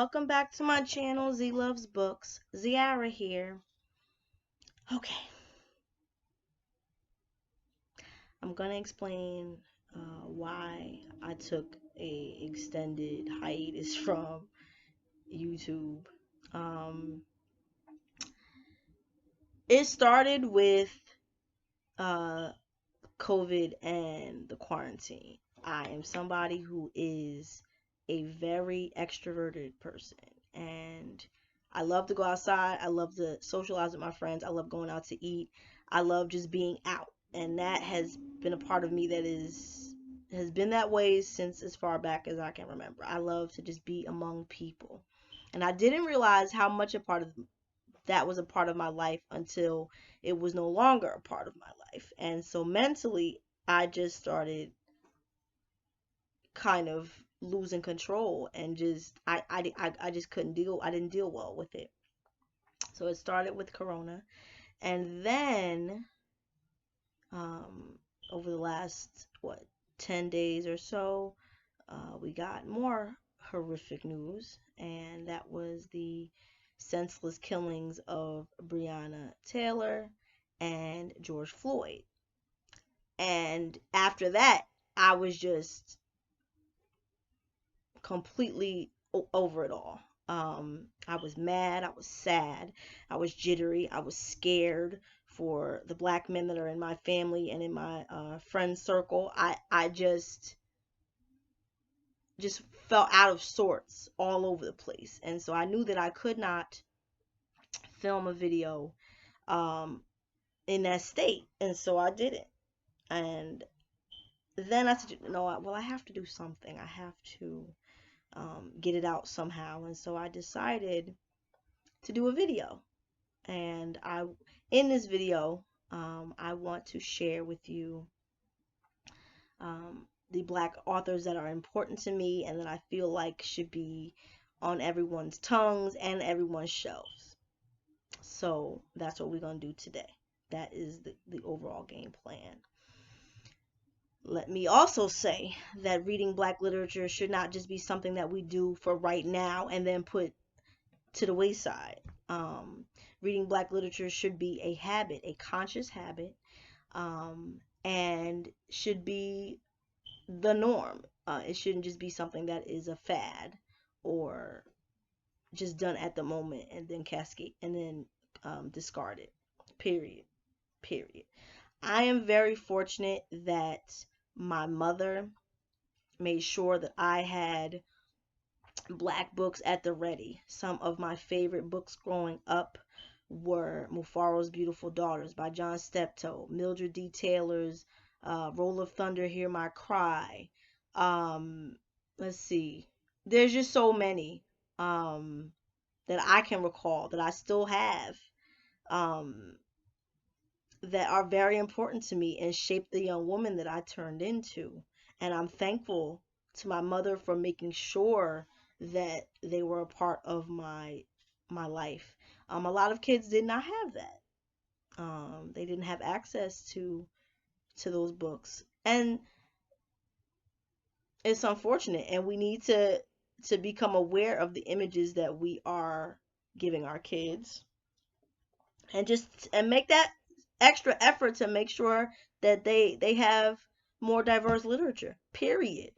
welcome back to my channel, Z Loves Books. Ziara here. Okay, I'm gonna explain why I took a extended hiatus from YouTube. Um, it started with uh, COVID and the quarantine. I am somebody who is a very extroverted person, and I love to go outside. I love to socialize with my friends. I love going out to eat. I love just being out, and that has been a part of me that has been that way since as far back as I can remember. I love to just be among people, and I didn't realize how much a part of that was a part of my life until it was no longer a part of my life. And so mentally, I just started kind of losing control, and I just couldn't deal. I didn't deal well with it. So it started with Corona, and then um, over the last 10 days or so, we got more horrific news, and that was the senseless killings of Breonna Taylor and George Floyd. And after that, I was just completely over it all. I was mad, I was sad, I was jittery, I was scared for the black men that are in my family and in my friend circle. I just felt out of sorts all over the place. And so I knew that I could not film a video in that state. And so I didn't. And then I said, no, well, I have to do something. I have to get it out somehow. And so I decided to do a video. And in this video, I want to share with you the black authors that are important to me and that I feel like should be on everyone's tongues and everyone's shelves. So that's what we're going to do today. That is the overall game plan. Let me also say that reading black literature should not just be something that we do for right now and then put to the wayside. Reading black literature should be a habit, a conscious habit, and should be the norm. It shouldn't just be something that is a fad or just done at the moment and then cascade and then discarded. Period. I am very fortunate that my mother made sure that I had black books at the ready. Some of my favorite books growing up were Mufaro's Beautiful Daughters by John Steptoe, Mildred D. Taylor's Roll of Thunder, Hear My Cry. Let's see. There's just so many that I can recall that I still have that are very important to me and shaped the young woman that I turned into. And I'm thankful to my mother for making sure that they were a part of my life. A lot of kids did not have that. They didn't have access to those books, and it's unfortunate. And we need to become aware of the images that we are giving our kids, and make that extra effort to make sure that they have more diverse literature. Period.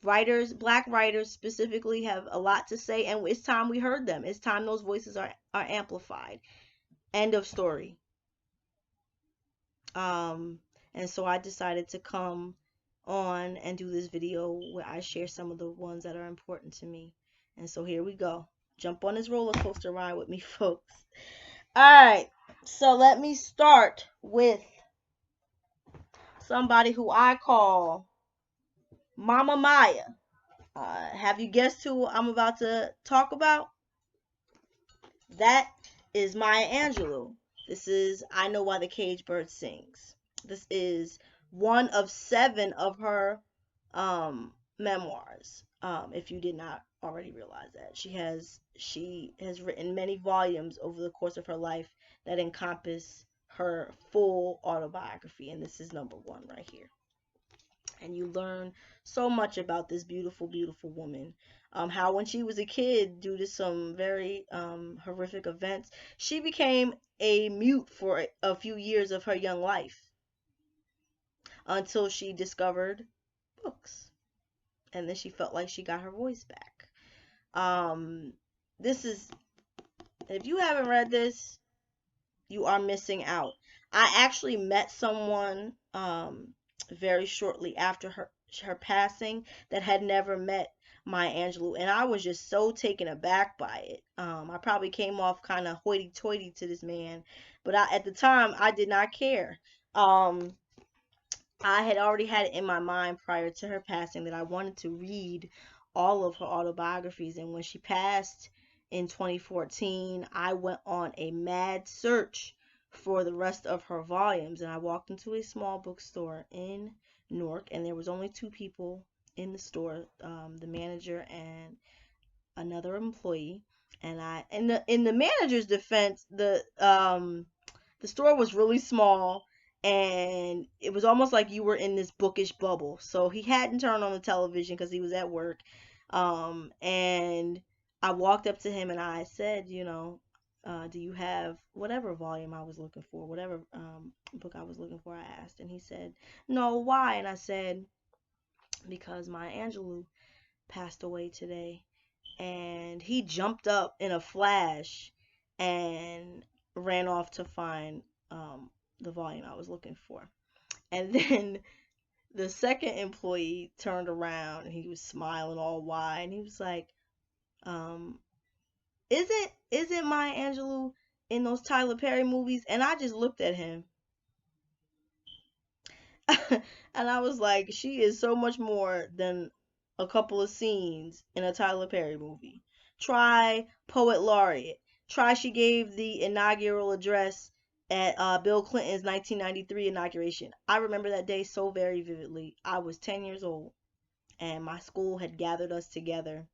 Black writers specifically, have a lot to say, and it's time we heard them. It's time those voices are amplified. End of story. And so I decided to come on and do this video where I share some of the ones that are important to me. And so here we go. Jump on this roller coaster ride with me, folks. All right. So let me start with somebody who I call Mama Maya. Have you guessed who I'm about to talk about? That is Maya Angelou. This is I Know Why the Caged Bird Sings. This is one of 7 of her memoirs. If you did not already realize that. She has written many volumes over the course of her life that encompass her full autobiography, and this is number 1 right here. And you learn so much about this beautiful, beautiful woman. How when she was a kid, due to some very horrific events, she became a mute for a few years of her young life until she discovered books. And then she felt like she got her voice back. Um, this is, if you haven't read this, you are missing out. I actually met someone very shortly after her passing that had never met Maya Angelou, and I was just so taken aback by it. I probably came off kind of hoity-toity to this man, but at the time I did not care. Um, I had already had it in my mind prior to her passing that I wanted to read all of her autobiographies. And when she passed in 2014, I went on a mad search for the rest of her volumes. And I walked into a small bookstore in Newark, and there was only two people in the store, the manager and another employee. And in the manager's defense, the store was really small, and it was almost like you were in this bookish bubble. So he hadn't turned on the television because he was at work. And I walked up to him and I said, do you have whatever volume I was looking for, whatever book I was looking for, I asked. And he said, no, why? And I said, because Maya Angelou passed away today. And he jumped up in a flash and ran off to find the volume I was looking for. And then the second employee turned around and he was smiling all wide, and he was like, isn't Maya Angelou in those Tyler Perry movies? And I just looked at him and I was like, she is so much more than a couple of scenes in a Tyler Perry movie. Try Poet Laureate. Try she gave the inaugural address at Bill Clinton's 1993 inauguration. I remember that day so very vividly. I was 10 years old, and my school had gathered us together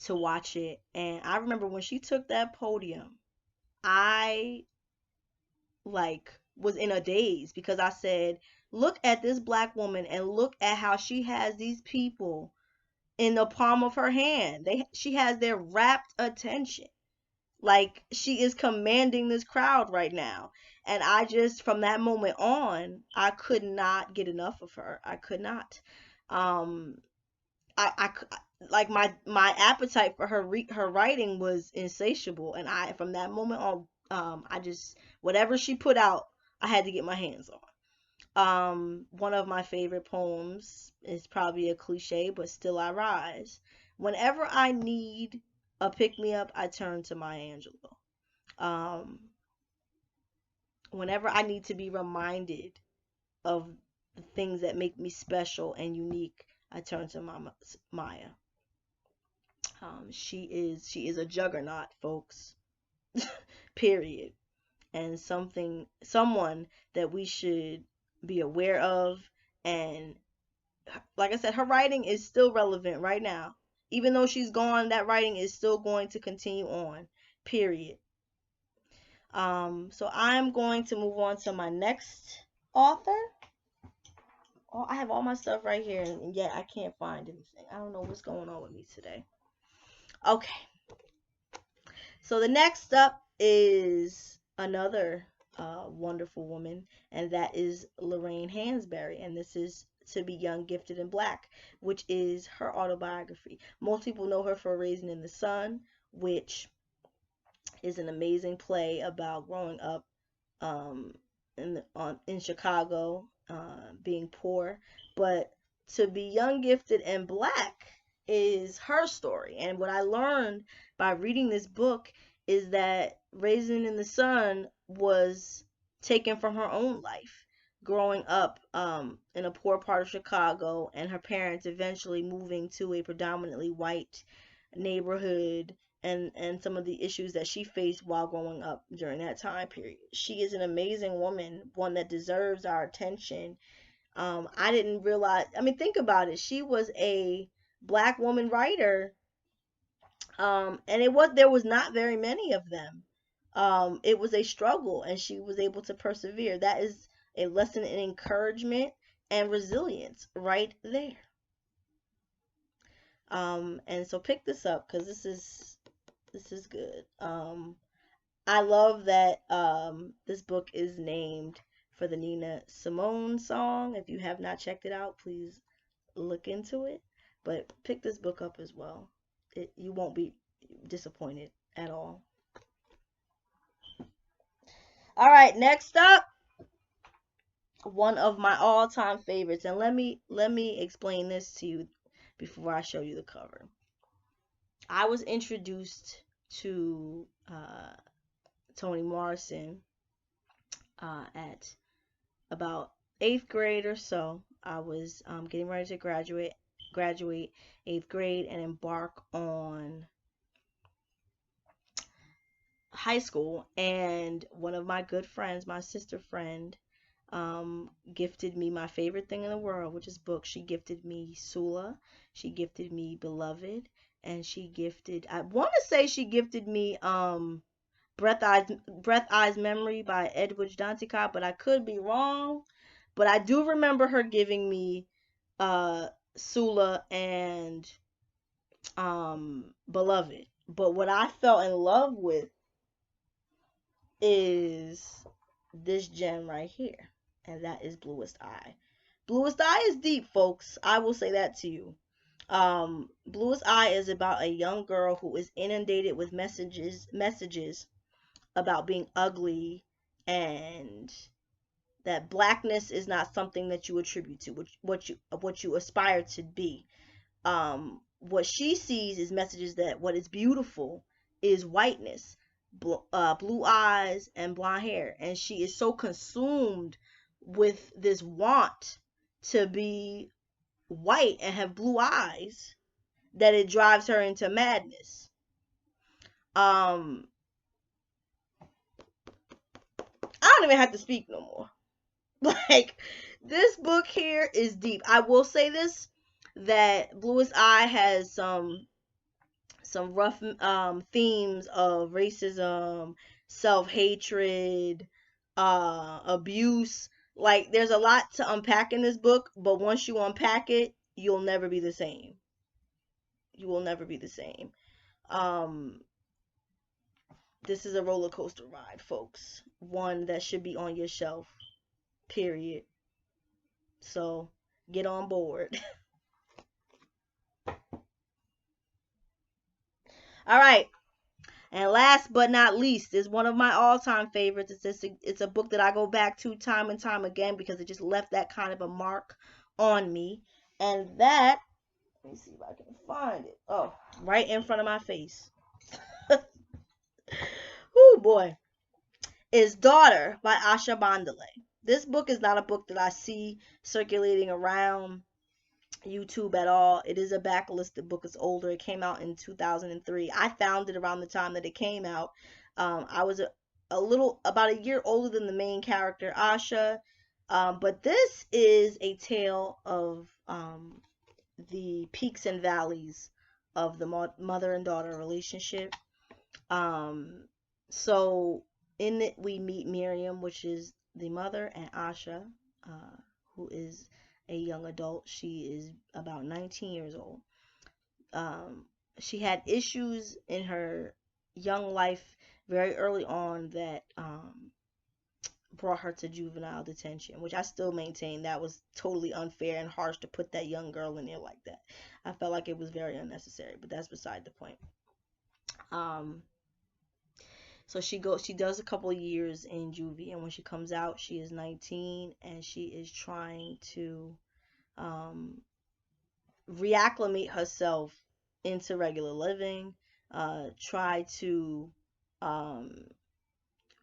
to watch it. And I remember when she took that podium, I was in a daze because I said, look at this black woman and look at how she has these people in the palm of her hand. She has their rapt attention. Like, she is commanding this crowd right now. And I just, from that moment on, I could not get enough of her. I could not. I like my appetite for her writing was insatiable, and from that moment on, I just, whatever she put out, I had to get my hands on. One of my favorite poems is probably a cliche, but still I rise. Whenever I need a pick-me-up, I turn to Maya Angelou. Whenever I need to be reminded of the things that make me special and unique, I turn to Maya. She is a juggernaut, folks. Period. And someone that we should be aware of. And like I said, her writing is still relevant right now. Even though she's gone, that writing is still going to continue on. Period. So I'm going to move on to my next author. Oh, I have all my stuff right here, and yet I can't find anything. I don't know what's going on with me today. Okay. So the next up is another wonderful woman, and that is Lorraine Hansberry, and this is To Be Young, Gifted, and Black, which is her autobiography. Most people know her for Raisin in the Sun, which is an amazing play about growing up in Chicago, being poor. But To Be Young, Gifted, and Black is her story. And what I learned by reading this book is that Raisin in the Sun was taken from her own life, growing up in a poor part of Chicago, and her parents eventually moving to a predominantly white neighborhood, and some of the issues that she faced while growing up during that time period. She is an amazing woman, one that deserves our attention. I didn't realize, think about it. She was a black woman writer, and there was not very many of them. It was a struggle, and she was able to persevere. That is a lesson in encouragement and resilience right there. And so pick this up because this is good. I love that this book is named for the Nina Simone song. If you have not checked it out, please look into it. But pick this book up as well. You won't be disappointed at all. All right, next up, one of my all-time favorites, and let me explain this to you before I show you the cover. I was introduced to Toni Morrison at about 8th grade or so. I was getting ready to graduate 8th grade and embark on high school, and one of my good friends, my sister friend, gifted me my favorite thing in the world, which is books. She gifted me Sula, she gifted me Beloved, and I want to say she gifted me Breath Eyes Memory by Edwidge Danticat, but I could be wrong. But I do remember her giving me Sula and Beloved. But what I fell in love with is this gem right here, and that is Bluest Eye. Bluest Eye is deep, folks. I will say that to you. Bluest Eye is about a young girl who is inundated with messages about being ugly, and that blackness is not something that you attribute to what you aspire to be. What she sees is messages that what is beautiful is whiteness, blue eyes and blonde hair, and she is so consumed with this want to be white and have blue eyes that it drives her into madness. I don't even have to speak no more. Like, this book here is deep. I will say this, that Bluest Eye has some rough themes of racism, self-hatred, abuse. Like, there's a lot to unpack in this book, but once you unpack it, you'll never be the same. You will never be the same. This is a roller coaster ride, folks. One that should be on your shelf, period. So, get on board. All right. And last but not least is one of my all-time favorites. It's a book that I go back to time and time again because it just left that kind of a mark on me. And that, let me see if I can find it. Oh, right in front of my face. Oh boy. Is Daughter by Asha Bandele. This book is not a book that I see circulating around YouTube at all. It is a backlisted book. It's older. It came out in 2003. I found it around the time that it came out. I was about a year older than the main character, Asha. But this is a tale of the peaks and valleys of the mother and daughter relationship. So in it we meet Miriam, which is the mother, and Asha, who is a young adult. She is about 19 years old. She had issues in her young life very early on that brought her to juvenile detention, which I still maintain that was totally unfair and harsh to put that young girl in there like that. I felt like it was very unnecessary, but that's beside the point. So she does a couple of years in juvie, and when she comes out, she is 19, and she is trying to reacclimate herself into regular living, try to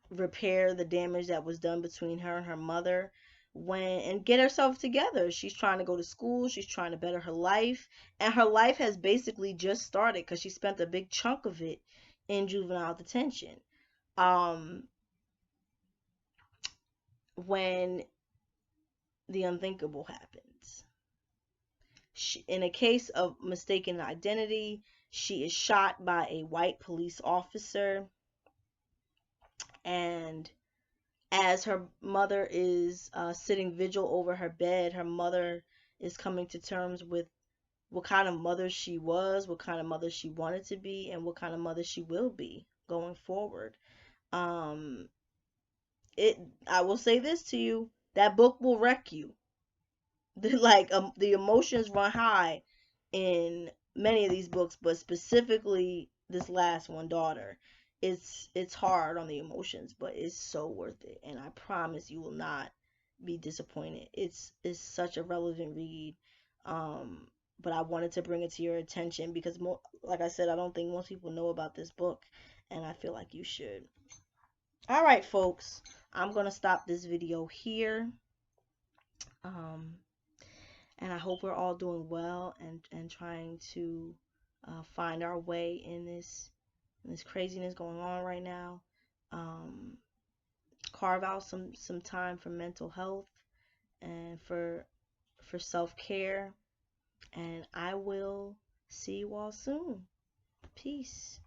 repair the damage that was done between her and her mother, and get herself together. She's trying to go to school, she's trying to better her life, and her life has basically just started because she spent a big chunk of it in juvenile detention. When the unthinkable happens. In a case of mistaken identity, she is shot by a white police officer, and as her mother is sitting vigil over her bed, her mother is coming to terms with what kind of mother she was, what kind of mother she wanted to be, and what kind of mother she will be going forward. Um, it I will say this to you, that book will wreck you. Like the emotions run high in many of these books, but specifically this last one, Daughter. It's hard on the emotions, but it's so worth it, and I promise you will not be disappointed. It's such a relevant read. But I wanted to bring it to your attention because like I said, I don't think most people know about this book, and I feel like you should. All right, folks, I'm gonna stop this video here. Um, and I hope we're all doing well and trying to find our way in this craziness going on right now. Um, Carve out some time for mental health and for self-care, and I will see you all soon. Peace.